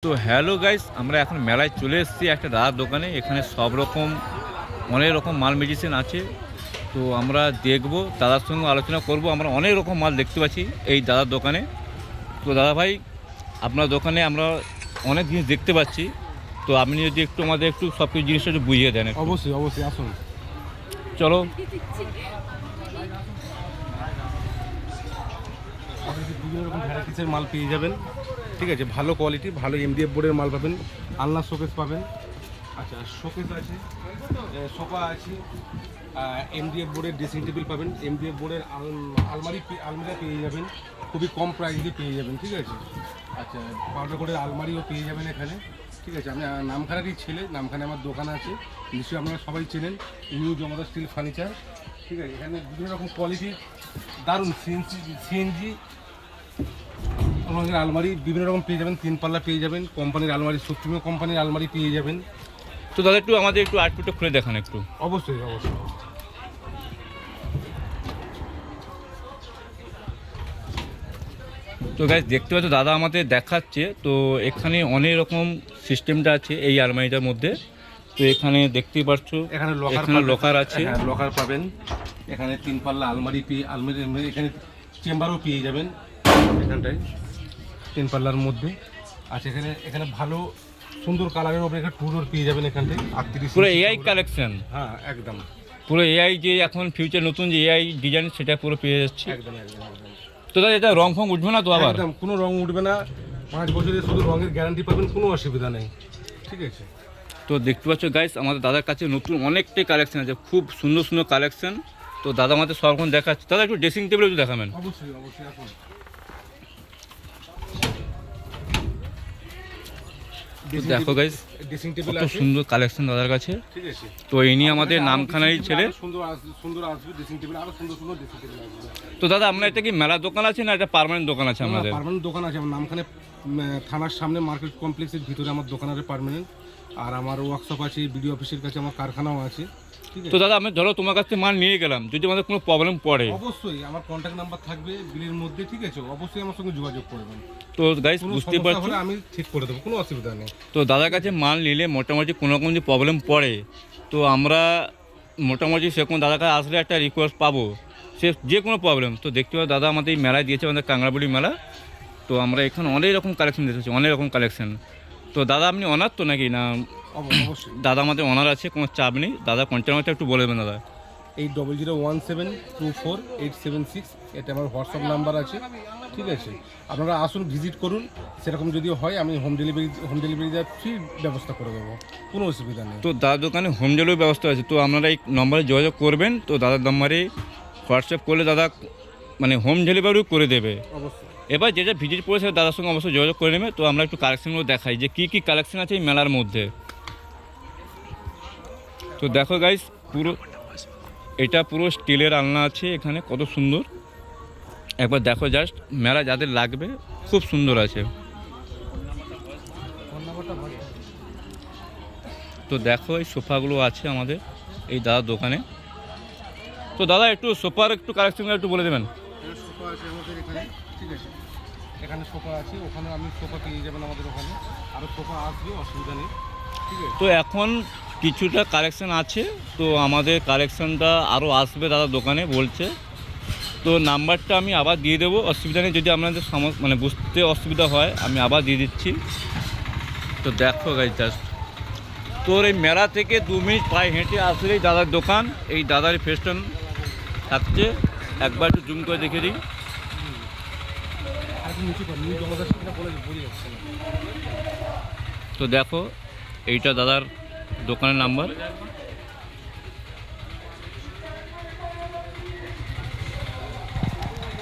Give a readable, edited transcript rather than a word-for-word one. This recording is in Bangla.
তো হ্যালো গাইস, আমরা এখন মেলায় চলে এসেছি একটা দাদার দোকানে। এখানে সব রকম অনেক রকম মাল মেডিসিন আছে। তো আমরা দেখব, দাদার সঙ্গে আলোচনা করব। আমরা অনেক রকম মাল দেখতে পাচ্ছি এই দাদার দোকানে। তো দাদা ভাই, আপনার দোকানে আমরা অনেক জিনিস দেখতে পাচ্ছি। তো আপনি যদি একটু আমাদের একটু সব কিছু জিনিসটা একটু বুঝিয়ে দেন। অবশ্যই অবশ্যই আসুন। চলো। আপনি বিভিন্ন রকম ভ্যারাইটিসের মাল পেয়ে যাবেন, ঠিক আছে। ভালো কোয়ালিটি, ভালো এমডিএফ বোর্ডের মাল পাবেন। আলনা শোকেস পাবেন। আচ্ছা, শোকেস আছে, সোফা আছে, এমডিএফ বোর্ডের ড্রেসিং টেবিল পাবেন। এমডিএফ বোর্ডের আলমারি পেয়ে যাবেন, খুবই কম প্রাইসে পেয়ে যাবেন, ঠিক আছে। আচ্ছা, পাউডার বোর্ডের আলমারিও পেয়ে যাবেন এখানে, ঠিক আছে। আমি নামখানারই ছেলে, নামখানে আমার দোকান আছে, নিশ্চয়ই আপনারা সবাই চেনেন, নিউ জমাদার স্টিল ফার্নিচার, ঠিক আছে। এখানে বিভিন্ন রকম কোয়ালিটির দারুণ সিএনজি রঙের আলমারি বিভিন্ন রকম পেয়ে যাবেন। 3 পাল্লা পেয়ে যাবেন, কোম্পানির আলমারি, সুপ্রিমো কোম্পানির আলমারি পেয়ে যাবেন। তো দাদা একটু আমাদের একটু আউটপুটটা খুলে দেখান একটু। অবশ্যই অবশ্যই। তো গাইস, দেখতে পাচ্ছ দাদা আমাদের দেখাচ্ছে। তো এখানে অনেক রকম সিস্টেমটা আছে এই আলমারিটার মধ্যে। তো এখানে দেখতেই পাচ্ছ, এখানে লকার আছে। লকার পাবেন। এখানে 3 পাল্লা আলমারি এখানে চেম্বারও পেয়ে যাবেন এখানটায় 3 পাল্লার মধ্যে। আচ্ছা, এখানে ভালো সুন্দর কালারের ওপরে একটা টুডোর পেয়ে যাবেন এখানটায় 38 পুরো এআই কালেকশন। হ্যাঁ, একদম পুরো এআই, যে এখন ফিউচার নতুন যে এআই ডিজাইন, সেটা পুরো পেয়ে যাচ্ছে। একদম একদম একদম। তো দাদা এটা রং ফং উঠবে না তো? আবার একদম কোনো রং উঠবে না, 5 বছরের শুধু রঙের গ্যারান্টি পাবেন, কোনো অসুবিধা নেই, ঠিক আছে। তো দেখতে পাচ্ছ গাইস, আমাদের দাদার কাছে নতুন অনেকটাই কালেকশন আছে, খুব সুন্দর সুন্দর কালেকশন। তো দাদা আমাদের সব রকম দেখাচ্ছে। দাদা একটু ড্রেসিং টেবিল একটু দেখাবেন। অবশ্যই অবশ্যই আসুন। দেখো গাইস, ড্রেসিং টেবিল কত আছে, সুন্দর কালেকশন দাদার কাছে। ঠিক আছে। তো ইনি আমাদের নামখানারই ছেলে। সুন্দর আসবে ড্রেসিং টেবিল, আরো সুন্দর সুন্দর ড্রেসিং টেবিল আসবে। তো দাদা, আপনার এটা কি মেলা দোকান আছে না এটা পার্মানেন্ট দোকান আছে আমাদের? পার্মানেন্ট দোকান আছে আমার নামখানে থানার সামনে মার্কেট কমপ্লেক্সের ভিতরে আমার দোকান আছে পার্মানেন্ট। আর আমার ওয়ার্কশপ আছে, বিডিও অফিসের কাছে আমার কারখানাও আছে, ঠিক আছে। তো দাদা, আমি ধরো তোমার কাছ থেকে মাল নিয়ে গেলাম, যদি আমাদের কোনো প্রবলেম পড়ে, অবশ্যই আমার কন্ট্যাক্ট নাম্বার থাকবে বিলের মধ্যে, ঠিক আছে। অবশ্যই আমার সঙ্গে যোগাযোগ করবেন। তো গাইস বুঝতেই পারছো, আমি ঠিক করে দেবো, কোনো অসুবিধা নেই। তো দাদার কাছে মাল নিলে মোটামুটি কোনো রকম যদি প্রবলেম পড়ে, তো আমরা মোটামুটি সেরকম দাদার কাছে আসলে একটা রিকোয়েস্ট পাবো, সে যে কোনো প্রবলেম। তো দেখতে পাবো দাদা আমাদের এই মেলায় দিয়েছে, আমাদের কাংড়াবুড়ি মেলা। তো আমরা এখানে অনেক রকম কালেকশন দেখেছি, অনেক রকম কালেকশন। তো দাদা আপনি অনার তো নাকি না? অবশ্যই দাদা আমাদের অনার আছে, কোনো চাপ নেই। দাদা কন্ট্যাক্ট নাম্বারটা একটু বলে দেবেন দাদা। 8001724876, এটা আমার হোয়াটসঅ্যাপ নাম্বার আছে, ঠিক আছে। আপনারা আসুন, ভিজিট করুন। সেরকম যদি হয় আমি হোম ডেলিভারি দেওয়ার ফ্রি ব্যবস্থা করে দেবো, কোনো অসুবিধা নেই। তো দাদার দোকানে হোম ডেলিভারি ব্যবস্থা আছে। তো আপনারা এই নম্বরে যোগাযোগ করবেন। তো দাদার নম্বরে হোয়াটসঅ্যাপ করলে দাদা মানে হোম ডেলিভারিও করে দেবে। অবশ্যই। এবার যেটা ভিজিট করেছে দাদার সঙ্গে অবশ্যই যোগাযোগ করে নেবে। তো আমরা একটু কালেকশনগুলো দেখাই যে কী কী কালেকশন আছে এই মেলার মধ্যে। তো দেখো গাইস, এটা পুরো স্টিলের আলনা আছে এখানে, কত সুন্দর। একবার দেখো জাস্ট, মেলা যাদের লাগবে খুব সুন্দর আছে। তো দেখো এই সোফাগুলো আছে আমাদের এই দাদার দোকানে। তো দাদা একটু সোফার একটু কালেকশন একটু বলে দেবেন। সোফা আছে আমাদের এখানে, ঠিক আছে। এখানে সোফা আছে, ওখানে আমি সোফা পেয়ে যাবেন আমাদের ওখানে। আরও সোফা আসবে, অসুবিধা নেই, ঠিক আছে। তো এখন কিছুটা কালেকশন আছে, তো আমাদের কালেকশনটা আরও আসবে দাদার দোকানে বলছে। তো নাম্বারটা আমি আবার দিয়ে দেবো, অসুবিধা নেই। যদি আপনাদের মানে বুঝতে অসুবিধা হয় আমি আবার দিয়ে দিচ্ছি। তো দেখো গাইজ জাস্ট, তোর এই মেলা থেকে 2 মিনিট পায়ে হেঁটে আসলেই দাদার দোকান। এই দাদার ফেস্টন থাকছে, একবার একটু জুম করে দেখে দিই। তো দেখো, এইটা দাদার দোকানের নাম্বার।